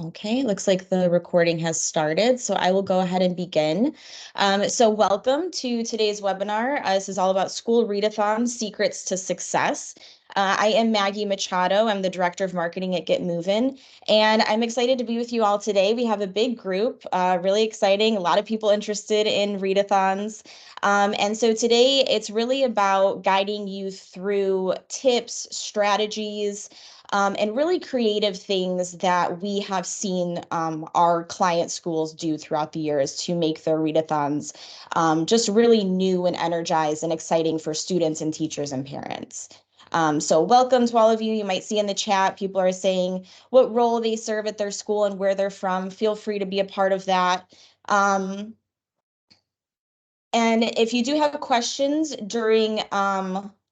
Okay, looks like the recording has started, so I will go ahead and begin. So welcome to today's webinar. This is all about School Read-Athon Secrets to Success. I am Maggie Machado. I'm the Director of Marketing at Get Movin, and I'm excited to be with you all today. We have a big group, really exciting, a lot of people interested in readathons. And so today it's really about guiding you through tips, strategies, and really creative things that we have seen our client schools do throughout the years to make their readathons just really new and energized and exciting for students and teachers and parents. So welcome to all of you. You might see in the chat, people are saying what role they serve at their school and where they're from. Feel free to be a part of that. And if you do have questions during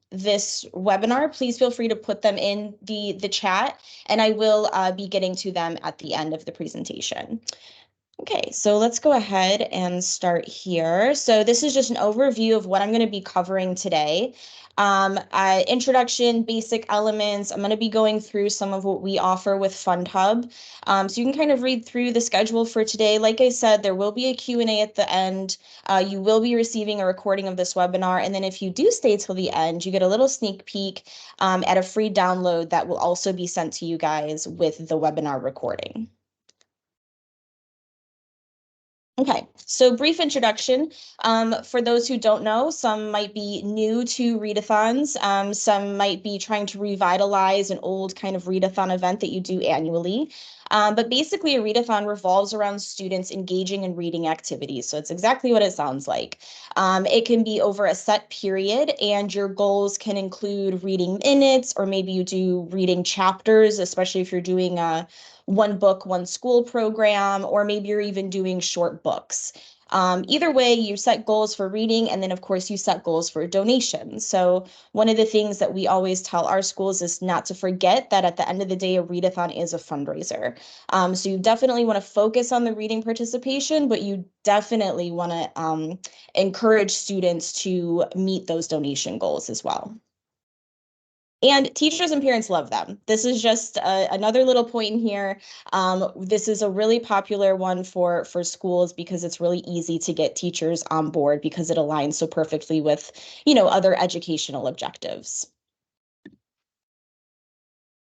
this webinar, please feel free to put them in the chat, and I will be getting to them at the end of the presentation. Okay, so let's go ahead and start here. So this is just an overview of what I'm going to be covering today. Introduction, basic elements. I'm going to be going through some of what we offer with FundHub. So you can kind of read through the schedule for today. Like I said, there will be a Q&A at the end. You will be receiving a recording of this webinar. And then if you do stay till the end, you get a little sneak peek at a free download that will also be sent to you guys with the webinar recording. Okay, so brief introduction. For those who don't know, some might be new to readathons. Some might be trying to revitalize an old kind of readathon event that you do annually. But basically, a readathon revolves around students engaging in reading activities. So it's exactly what it sounds like. It can be over a set period, and your goals can include reading minutes, or maybe you do reading chapters, especially if you're doing a one book, one school program, or maybe you're even doing short books. Either way, you set goals for reading, and then of course you set goals for donations. So one of the things that we always tell our schools is not to forget that at the end of the day, a readathon is a fundraiser. So you definitely want to focus on the reading participation, but you definitely want to encourage students to meet those donation goals as well. And teachers and parents love them. This is just another little point in here. This is a really popular one for schools because it's really easy to get teachers on board because it aligns so perfectly with, other educational objectives.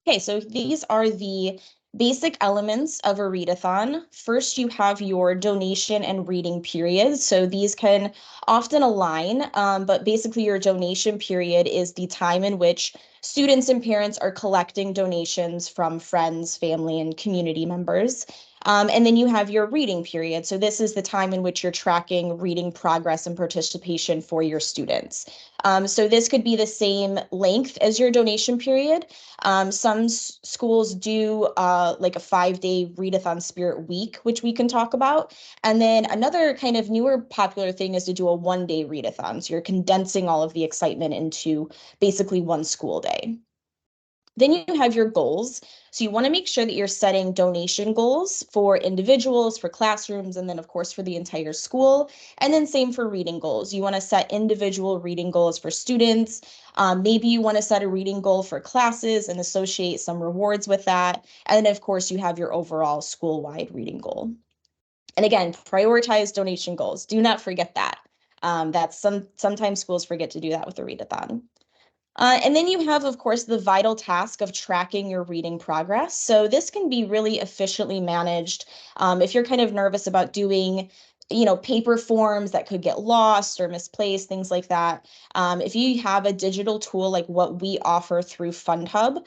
Okay, so these are the basic elements of a readathon. First, you have your donation and reading periods. So these can often align, but basically your donation period is the time in which students and parents are collecting donations from friends, family, and community members. And then you have your reading period. So this is the time in which you're tracking reading progress and participation for your students. So this could be the same length as your donation period. Some schools do like a 5-day readathon spirit week, which we can talk about. And then another kind of newer popular thing is to do a 1-day readathon. So you're condensing all of the excitement into basically one school day. Then you have your goals. So you want to make sure that you're setting donation goals for individuals, for classrooms, and then of course for the entire school. And then same for reading goals. You want to set individual reading goals for students. Maybe you want to set a reading goal for classes and associate some rewards with that. And then of course you have your overall school-wide reading goal. And again, prioritize donation goals. Do not forget that. That's sometimes schools forget to do that with the readathon. And then you have, of course, the vital task of tracking your reading progress. So this can be really efficiently managed. If you're kind of nervous about doing, paper forms that could get lost or misplaced, things like that. If you have a digital tool like what we offer through FundHub,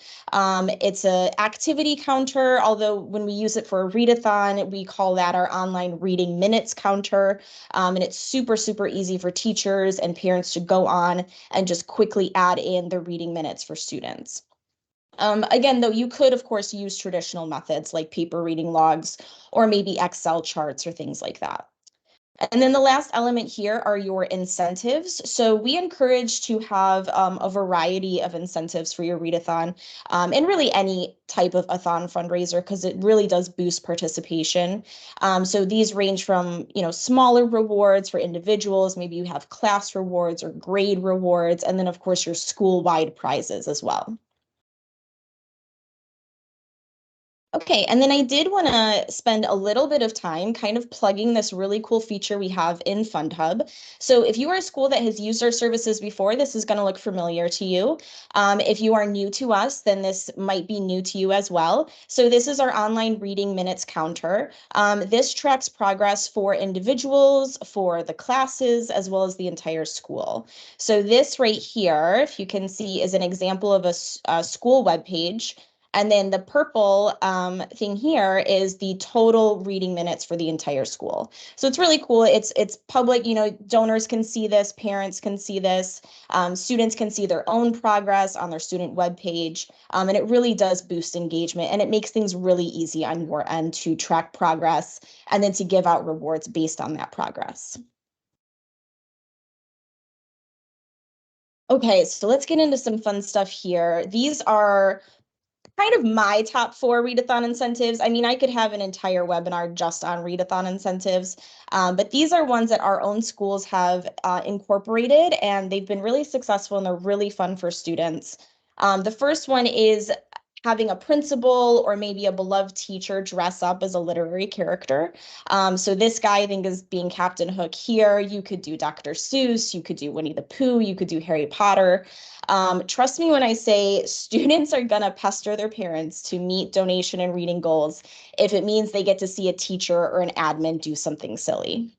it's an activity counter, although when we use it for a readathon, we call that our online reading minutes counter. And it's super, super easy for teachers and parents to go on and just quickly add in the reading minutes for students. Again, though, you could, of course, use traditional methods like paper reading logs or maybe Excel charts or things like that. And then the last element here are your incentives. So we encourage to have a variety of incentives for your readathon and really any type of athon fundraiser because it really does boost participation. So these range from, smaller rewards for individuals. Maybe you have class rewards or grade rewards, and then of course your school-wide prizes as well. Okay, and then I did want to spend a little bit of time kind of plugging this really cool feature we have in FundHub. So if you are a school that has used our services before, this is going to look familiar to you. If you are new to us, then this might be new to you as well. So this is our online reading minutes counter. This tracks progress for individuals, for the classes, as well as the entire school. So this right here, if you can see, is an example of a school webpage. And then the purple thing here is the total reading minutes for the entire school. So it's really cool. It's public, donors can see this, parents can see this, students can see their own progress on their student webpage. And it really does boost engagement and it makes things really easy on your end to track progress and then to give out rewards based on that progress. Okay, so let's get into some fun stuff here. These are kind of my top four readathon incentives. I mean, I could have an entire webinar just on readathon incentives, but these are ones that our own schools have incorporated and they've been really successful and they're really fun for students. The first one is having a principal or maybe a beloved teacher dress up as a literary character. So this guy, I think, is being Captain Hook here. You could do Dr. Seuss, you could do Winnie the Pooh, you could do Harry Potter. Trust me when I say students are gonna pester their parents to meet donation and reading goals if it means they get to see a teacher or an admin do something silly.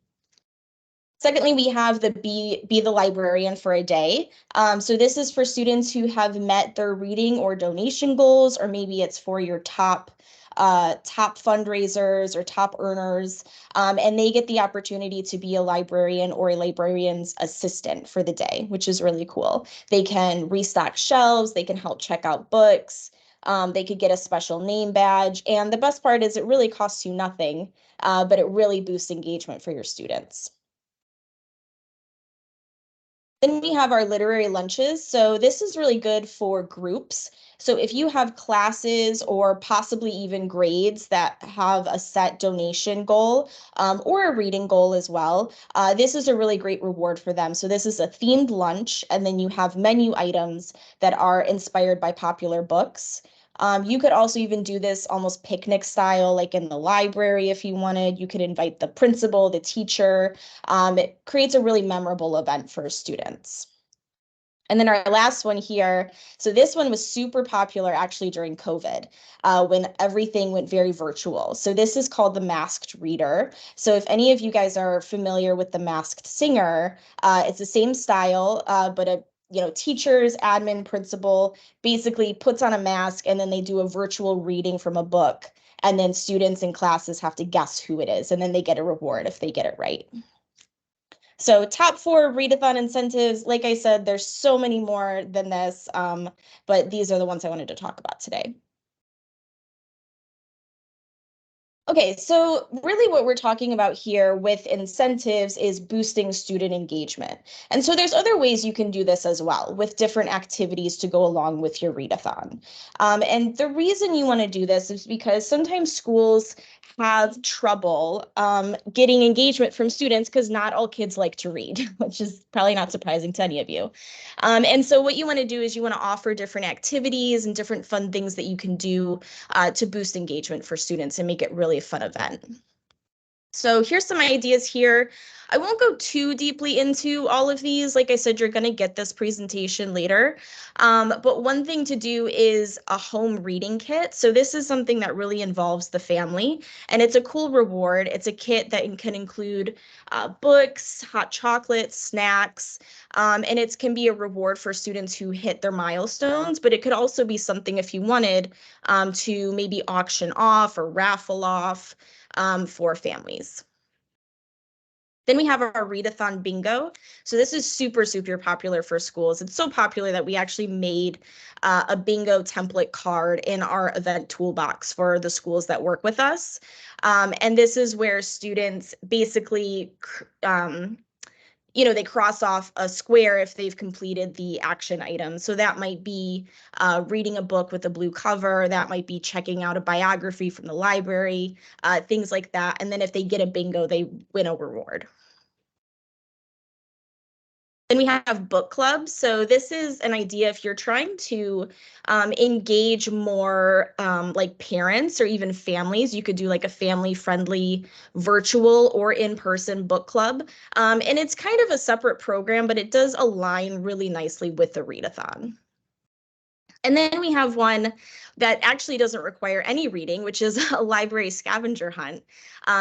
Secondly, we have the be the librarian for a day. So this is for students who have met their reading or donation goals, or maybe it's for your top fundraisers or top earners, and they get the opportunity to be a librarian or a librarian's assistant for the day, which is really cool. They can restock shelves, they can help check out books. They could get a special name badge. And the best part is it really costs you nothing, but it really boosts engagement for your students. Then we have our literary lunches. So this is really good for groups. So if you have classes or possibly even grades that have a set donation goal or a reading goal as well, this is a really great reward for them. So this is a themed lunch, and then you have menu items that are inspired by popular books. You could also even do this almost picnic style, like in the library if you wanted. You could invite the principal, the teacher. It creates a really memorable event for students. And then our last one here. So this one was super popular actually during COVID, when everything went very virtual. So this is called the Masked Reader. So if any of you guys are familiar with the Masked Singer, it's the same style, but a teachers, admin, principal basically puts on a mask and then they do a virtual reading from a book. And then students in classes have to guess who it is, and then they get a reward if they get it right. So top four readathon incentives. Like I said, there's so many more than this, but these are the ones I wanted to talk about today. Okay, so really what we're talking about here with incentives is boosting student engagement. And so there's other ways you can do this as well with different activities to go along with your readathon. And the reason you want to do this is because sometimes schools have trouble getting engagement from students because not all kids like to read, which is probably not surprising to any of you. And so what you want to do is you want to offer different activities and different fun things that you can do to boost engagement for students and make it really a fun event. So here's some ideas here. I won't go too deeply into all of these. Like I said, you're going to get this presentation later. But one thing to do is a home reading kit. So this is something that really involves the family, and it's a cool reward. It's a kit that can include books, hot chocolate, snacks, and it can be a reward for students who hit their milestones, but it could also be something if you wanted to maybe auction off or raffle off for families. Then we have our Read-Athon bingo. So this is super, super popular for schools. It's so popular that we actually made a bingo template card in our event toolbox for the schools that work with us. And this is where students basically they cross off a square if they've completed the action item. So that might be reading a book with a blue cover. That might be checking out a biography from the library, things like that. And then if they get a bingo, they win a reward. Then we have book clubs. So this is an idea if you're trying to engage more like parents or even families, you could do like a family-friendly virtual or in-person book club. And it's kind of a separate program, but it does align really nicely with the Read-Athon. And then we have one that actually doesn't require any reading, which is a library scavenger hunt.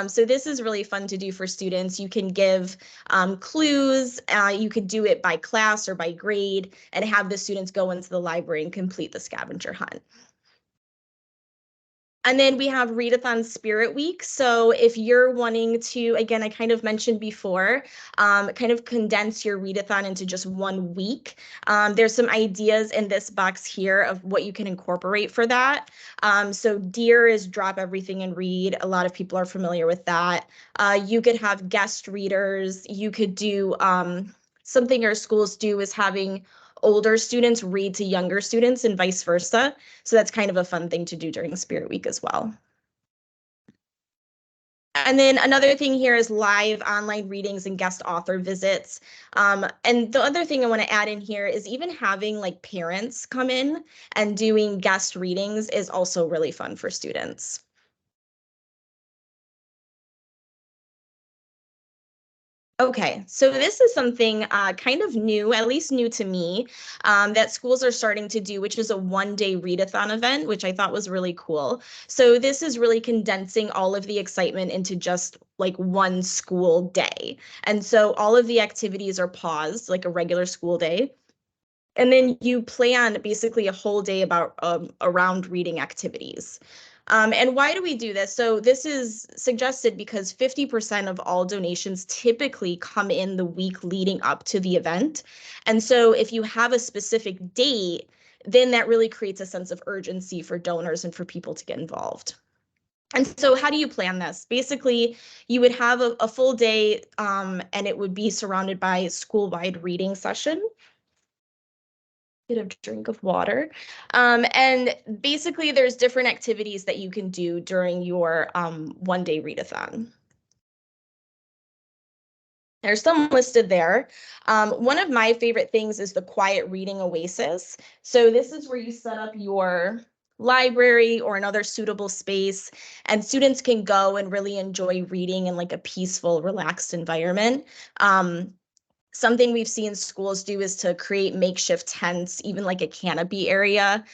So this is really fun to do for students. You can give clues. You could do it by class or by grade and have the students go into the library and complete the scavenger hunt. And then we have Readathon Spirit Week. So if you're wanting to, again, I kind of mentioned before, kind of condense your readathon into just 1 week, there's some ideas in this box here of what you can incorporate for that. So DEAR is drop everything and read. A lot of people are familiar with that. You could have guest readers. You could do something our schools do is having older students read to younger students and vice versa. So that's kind of a fun thing to do during Spirit Week as well. And then another thing here is live online readings and guest author visits. And the other thing I want to add in here is even having like parents come in and doing guest readings is also really fun for students. Okay, so this is something kind of new, at least new to me, that schools are starting to do, which is a one-day readathon event, which I thought was really cool. So this is really condensing all of the excitement into just like one school day. And so all of the activities are paused, like a regular school day. And then you plan basically a whole day about around reading activities. And why do we do this? So this is suggested because 50% of all donations typically come in the week leading up to the event. And so if you have a specific date, then that really creates a sense of urgency for donors and for people to get involved. And so how do you plan this? Basically, you would have a full day and it would be surrounded by a school-wide reading session. Get a drink of water. And basically, there's different activities that you can do during your one-day readathon. There's some listed there. One of my favorite things is the quiet reading oasis. So this is where you set up your library or another suitable space, and students can go and really enjoy reading in like a peaceful, relaxed environment. Something we've seen schools do is to create makeshift tents, even like a canopy area,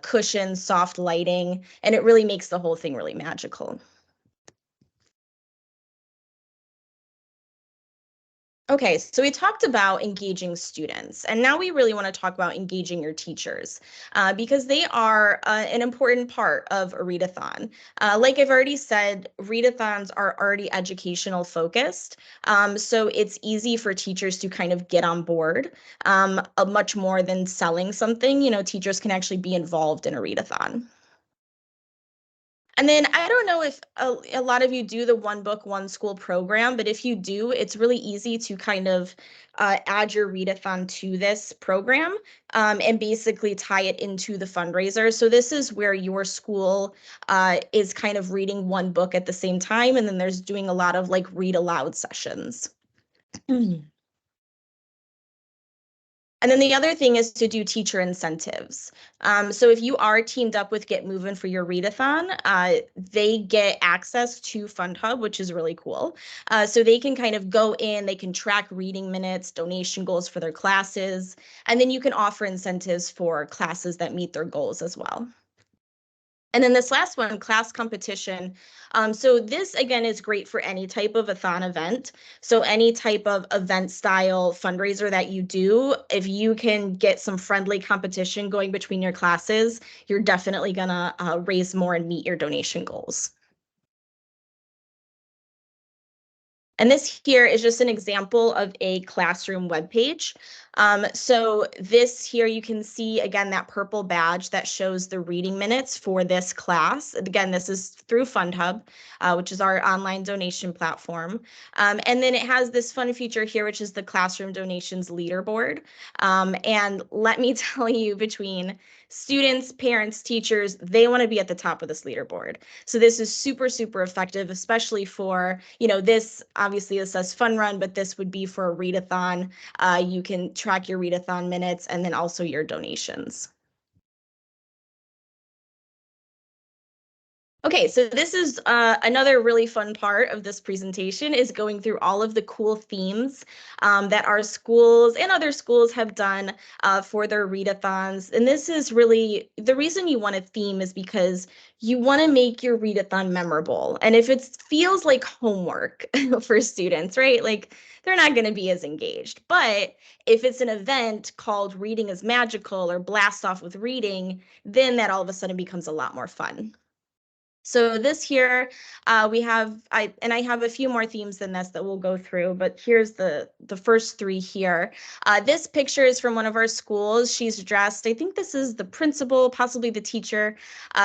cushions, soft lighting, and it really makes the whole thing really magical. Okay, so we talked about engaging students, and now we really want to talk about engaging your teachers because they are an important part of a readathon. Like I've already said, readathons are already educational focused, so it's easy for teachers to kind of get on board much more than selling something. You know, teachers can actually be involved in a readathon. And then I don't know if a lot of you do the one book, one school program, but if you do, it's really easy to kind of add your readathon to this program and basically tie it into the fundraiser. So this is where your school is kind of reading one book at the same time, and then there's doing a lot of like read aloud sessions. And then the other thing is to do teacher incentives. So if you are teamed up with Get Movin for your readathon, they get access to Fund Hub, which is really cool. So they can kind of go in, they can track reading minutes, donation goals for their classes, and then you can offer incentives for classes that meet their goals as well. And then this last one, class competition. So this, again, is great for any type of athon event. So any type of event style fundraiser that you do, if you can get some friendly competition going between your classes, you're definitely gonna raise more and meet your donation goals. And this here is just an example of a classroom webpage. So this here, you can see, again, that purple badge that shows the reading minutes for this class. Again, this is through FundHub, which is our online donation platform. And then it has this fun feature here, which is the classroom donations leaderboard. And let me tell you, between students, parents, teachers, they want to be at the top of this leaderboard. So this is super, super effective, especially for, you know, this obviously it says fun run, but this would be for a readathon. You can track your readathon minutes and then also your donations. Okay, so this is another really fun part of this presentation is going through all of the cool themes that our schools and other schools have done for their readathons. And this is really the reason you want a theme is because you want to make your readathon memorable. And if it feels like homework for students, right? Like they're not going to be as engaged. But if it's an event called Reading is Magical or Blast Off with Reading, then that all of a sudden becomes a lot more fun. So this here, we have, I have a few more themes than this that we'll go through, but here's the first three here. This picture is from one of our schools. She's dressed, I think this is the principal, possibly the teacher,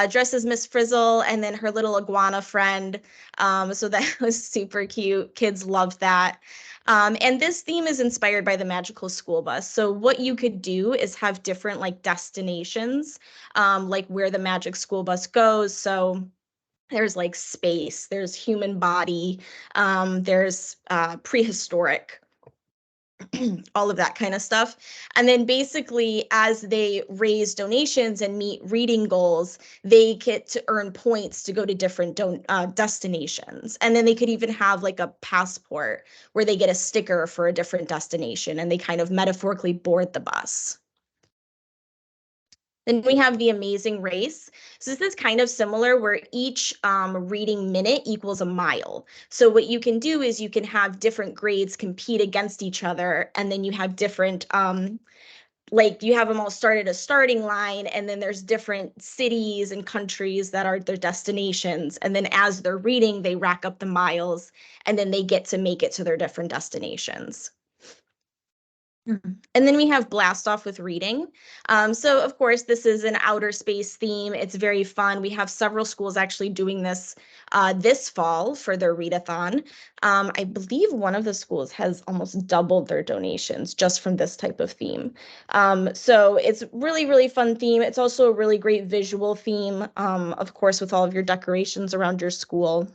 dressed as Miss Frizzle, and then her little iguana friend. So that was super cute. Kids loved that. And this theme is inspired by the magical school bus. So what you could do is have different like destinations, like where the magic school bus goes. So there's like space, there's human body, there's prehistoric, all of that kind of stuff. And then basically, as they raise donations and meet reading goals, they get to earn points to go to different destinations. And then they could even have like a passport where they get a sticker for a different destination and they kind of metaphorically board the bus. Then we have the amazing race. So this is kind of similar where each reading minute equals a mile. So what you can do is you can have different grades compete against each other, and then you have different like you have them all start at a starting line, and then there's different cities and countries that are their destinations. And then as they're reading, they rack up the miles, and then they get to make it to their different destinations. And then we have Blast Off with Reading. So of course, this is an outer space theme. It's very fun. We have several schools actually doing this this fall for their readathon. I believe one of the schools has almost doubled their donations just from this type of theme. So it's really, really fun theme. It's also a really great visual theme, of course, with all of your decorations around your school.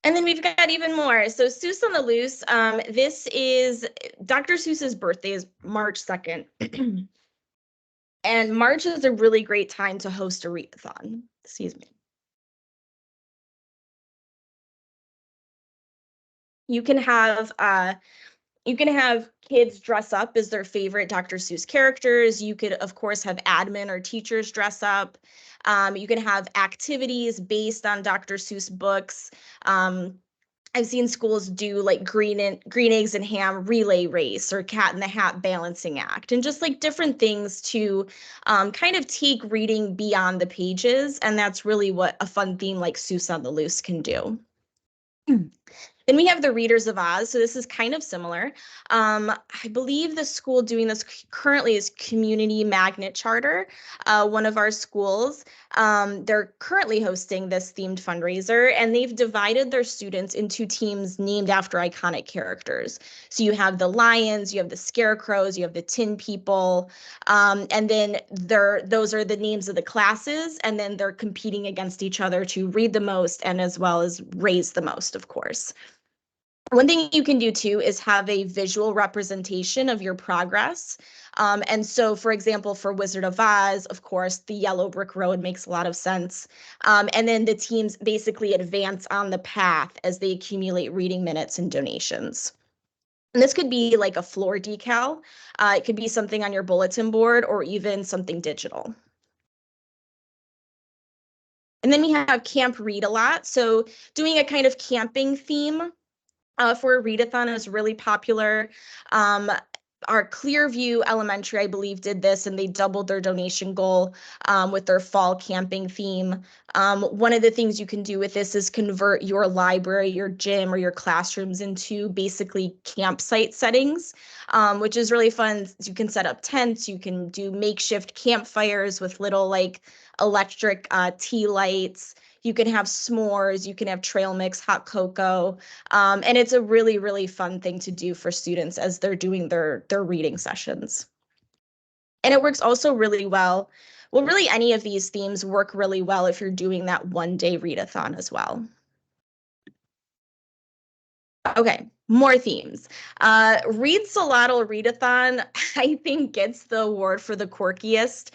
And then we've got even more. So Seuss on the Loose, this is Dr. Seuss's birthday is March 2nd. And March is a really great time to host a readathon. Excuse me. You can have kids dress up as their favorite Dr. Seuss characters. You could, of course, have admin or teachers dress up. You can have activities based on Dr. Seuss books. I've seen schools do like green eggs and ham relay race or cat in the hat balancing act and just like different things to kind of take reading beyond the pages. And that's really what a fun theme like Seuss on the Loose can do. Then we have the Readers of Oz. So this is kind of similar. I believe the school doing this currently is Community Magnet Charter, one of our schools. They're currently hosting this themed fundraiser, and they've divided their students into teams named after iconic characters. So you have the lions, you have the scarecrows, you have the tin people, and then those are the names of the classes, and then they're competing against each other to read the most and as well as raise the most, of course. One thing you can do too is have a visual representation of your progress. And so, for example, for Wizard of Oz, of course, the yellow brick road makes a lot of sense. And then the teams basically advance on the path as they accumulate reading minutes and donations. And this could be like a floor decal. It could be something on your bulletin board or even something digital. And then we have Camp Read a Lot. So doing a kind of camping theme for a readathon is really popular. Our Clearview Elementary, I believe, did this and they doubled their donation goal with their fall camping theme. One of the things you can do with this is convert your library, your gym, or your classrooms into basically campsite settings, which is really fun. You can set up tents, you can do makeshift campfires with little like electric tea lights. You can have s'mores, you can have trail mix, hot cocoa, and it's a really, really fun thing to do for students as they're doing their reading sessions. And it works also really well. Well, really, any of these themes work really well if you're doing that 1-day readathon as well. Okay, more themes. Read Solotl Readathon, I think, gets the award for the quirkiest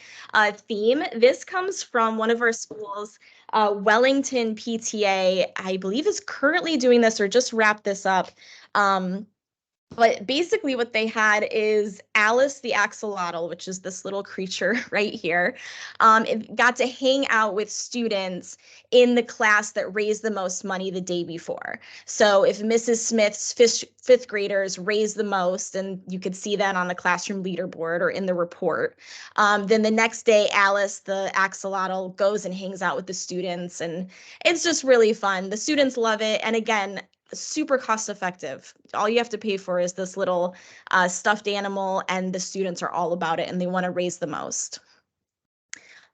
theme. This comes from one of our schools, Wellington PTA, I believe is currently doing this or just wrapped this up. But basically what they had is Alice the axolotl, which is this little creature right here. It got to hang out with students in the class that raised the most money the day before. So if Mrs. Smith's fifth graders raised the most, and you could see that on the classroom leaderboard or in the report, then the next day Alice the axolotl goes and hangs out with the students, and it's just really fun. The students love it. And again, super cost effective. All you have to pay for is this little stuffed animal, and the students are all about it and they want to raise the most.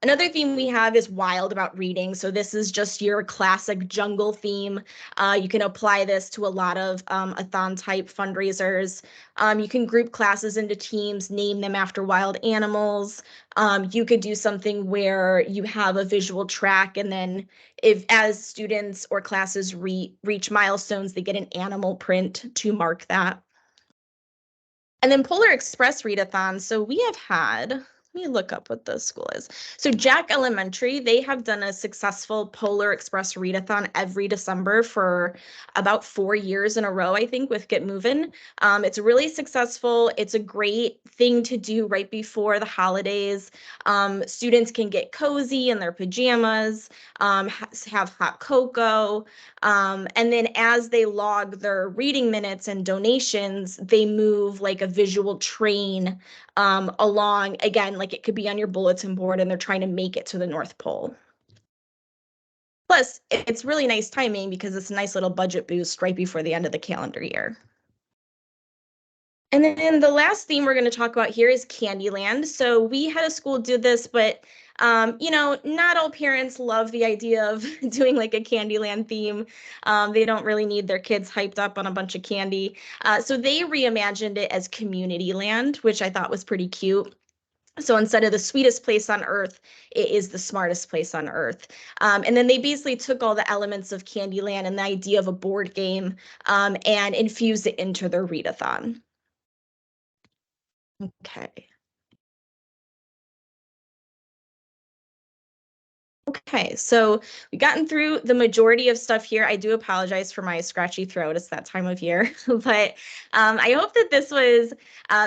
Another theme we have is wild about reading. So this is just your classic jungle theme. You can apply this to a lot of athon type fundraisers. You can group classes into teams, name them after wild animals. You could do something where you have a visual track, and then if as students or classes reach milestones, they get an animal print to mark that. And then Polar Express readathon. So we have had, let me look up what the school is. So Jack Elementary, they have done a successful Polar Express readathon every December for about 4 years in a row, I think, with Get Movin. It's really successful. It's a great thing to do right before the holidays. Students can get cozy in their pajamas, have hot cocoa, and then as they log their reading minutes and donations, they move like a visual train along. Again, like it could be on your bulletin board, and they're trying to make it to the North Pole. Plus, it's really nice timing because it's a nice little budget boost right before the end of the calendar year. And then the last theme we're going to talk about here is Candyland. So we had a school do this, but not all parents love the idea of doing like a Candyland theme. They don't really need their kids hyped up on a bunch of candy. So they reimagined it as Community Land, which I thought was pretty cute. So instead of the sweetest place on earth, it is the smartest place on earth. And then they basically took all the elements of Candyland and the idea of a board game and infused it into their readathon. Okay. Okay, so we've gotten through the majority of stuff here. I do apologize for my scratchy throat. It's that time of year. But I hope that this was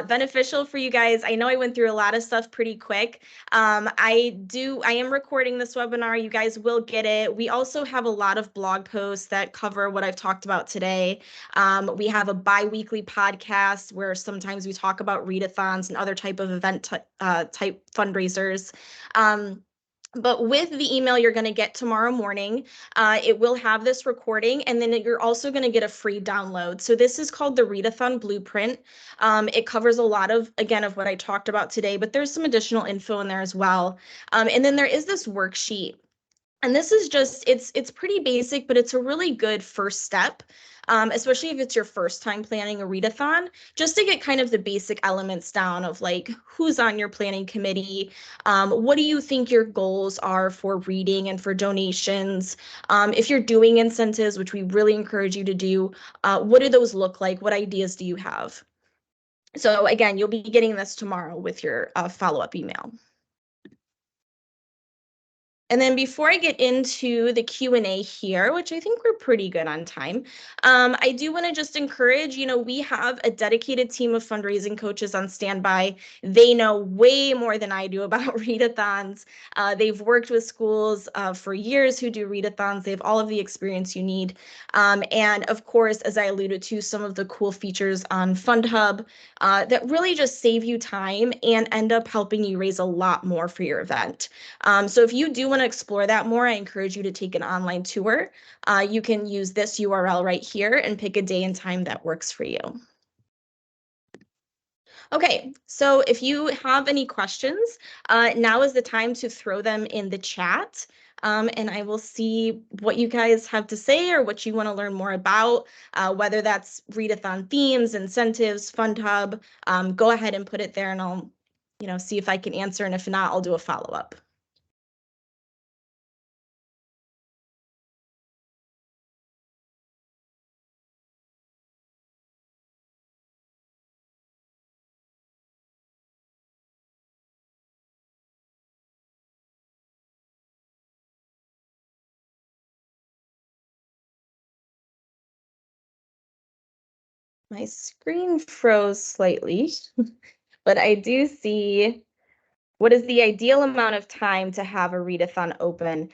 beneficial for you guys. I know I went through a lot of stuff pretty quick. I am recording this webinar. You guys will get it. We also have a lot of blog posts that cover what I've talked about today. We have a bi-weekly podcast where sometimes we talk about readathons and other type of event type fundraisers. But with the email you're going to get tomorrow morning, it will have this recording, and then you're also going to get a free download. So this is called the Read-Athon Blueprint. It covers a lot of, again, of what I talked about today, but there's some additional info in there as well. And then there is this worksheet. And this is just, it's pretty basic, but it's a really good first step, especially if it's your first time planning a readathon, just to get kind of the basic elements down of like who's on your planning committee, what do you think your goals are for reading and for donations, if you're doing incentives, which we really encourage you to do, what do those look like, what ideas do you have? So again, you'll be getting this tomorrow with your follow-up email. And then before I get into the Q&A here, which I think we're pretty good on time, I do want to just encourage, we have a dedicated team of fundraising coaches on standby. They know way more than I do about readathons. They've worked with schools for years who do readathons. They have all of the experience you need. And of course, as I alluded to, some of the cool features on FundHub that really just save you time and end up helping you raise a lot more for your event. So if you do want to explore that more, I encourage you to take an online tour. You can use this URL right here and pick a day and time that works for you. Okay, so if you have any questions, now is the time to throw them in the chat. And I will see what you guys have to say or what you want to learn more about, whether that's readathon themes, incentives, FundHub. Go ahead and put it there, and see if I can answer, and if not, I'll do a follow-up. My screen froze slightly, but I do see what is the ideal amount of time to have a readathon open.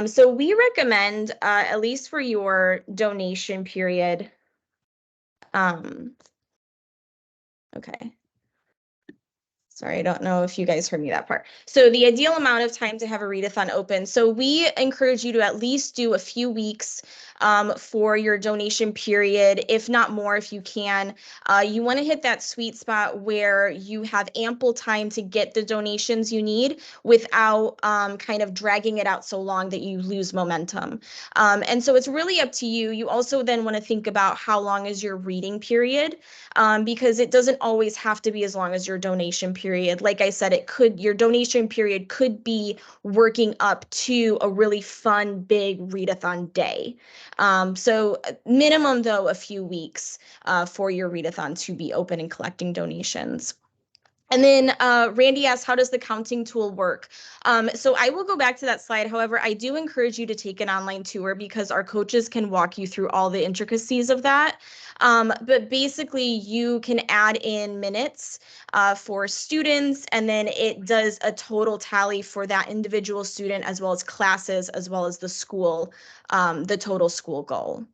So we recommend, at least for your donation period. Okay. Sorry, I don't know if you guys heard me that part. So the ideal amount of time to have a readathon open. So we encourage you to at least do a few weeks for your donation period, if not more, if you can. You want to hit that sweet spot where you have ample time to get the donations you need without kind of dragging it out so long that you lose momentum. And so it's really up to you. You also then want to think about how long is your reading period, because it doesn't always have to be as long as your donation period. Like I said, your donation period could be working up to a really fun, big readathon day. So minimum though, a few weeks for your readathon to be open and collecting donations. And then Randy asked, how does the counting tool work? So I will go back to that slide. However, I do encourage you to take an online tour because our coaches can walk you through all the intricacies of that. But basically, you can add in minutes for students, and then it does a total tally for that individual student as well as classes, as well as the school, the total school goal.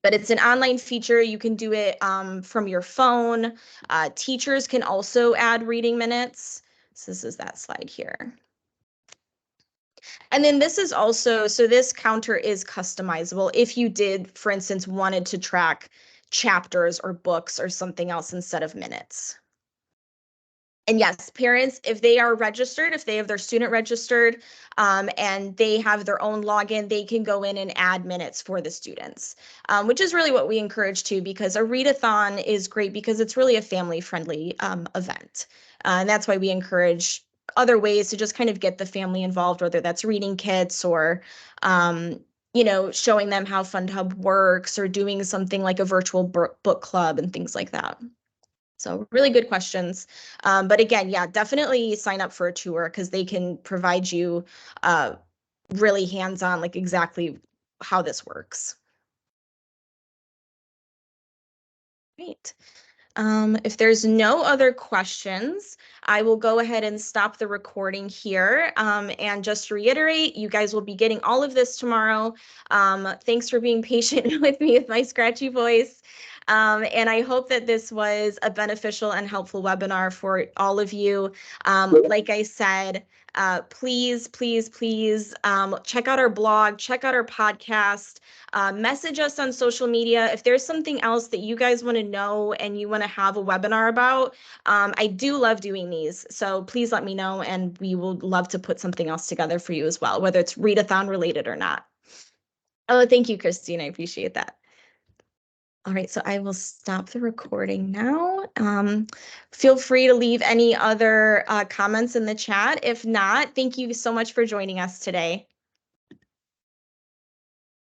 But it's an online feature. You can do it from your phone. Teachers can also add reading minutes. So this is that slide here. And then this is also, so this counter is customizable. If you did, for instance, wanted to track chapters or books or something else instead of minutes. And yes, parents, if they are registered, if they have their student registered, and they have their own login, they can go in and add minutes for the students, which is really what we encourage too, because a readathon is great because it's really a family-friendly event. And that's why we encourage other ways to just kind of get the family involved, whether that's reading kits or showing them how FundHub works or doing something like a virtual book club and things like that. So really good questions. But again, yeah, definitely sign up for a tour because they can provide you really hands-on, like exactly how this works. Great. If there's no other questions, I will go ahead and stop the recording here. And just reiterate, you guys will be getting all of this tomorrow. Thanks for being patient with me with my scratchy voice. And I hope that this was a beneficial and helpful webinar for all of you. Like I said, please, please, please check out our blog, check out our podcast. Message us on social media if there's something else that you guys want to know and you want to have a webinar about. I do love doing these, so please let me know and we will love to put something else together for you as well, whether it's readathon related or not. Oh, thank you, Christine. I appreciate that. All right, so I will stop the recording now. Feel free to leave any other comments in the chat. If not, thank you so much for joining us today.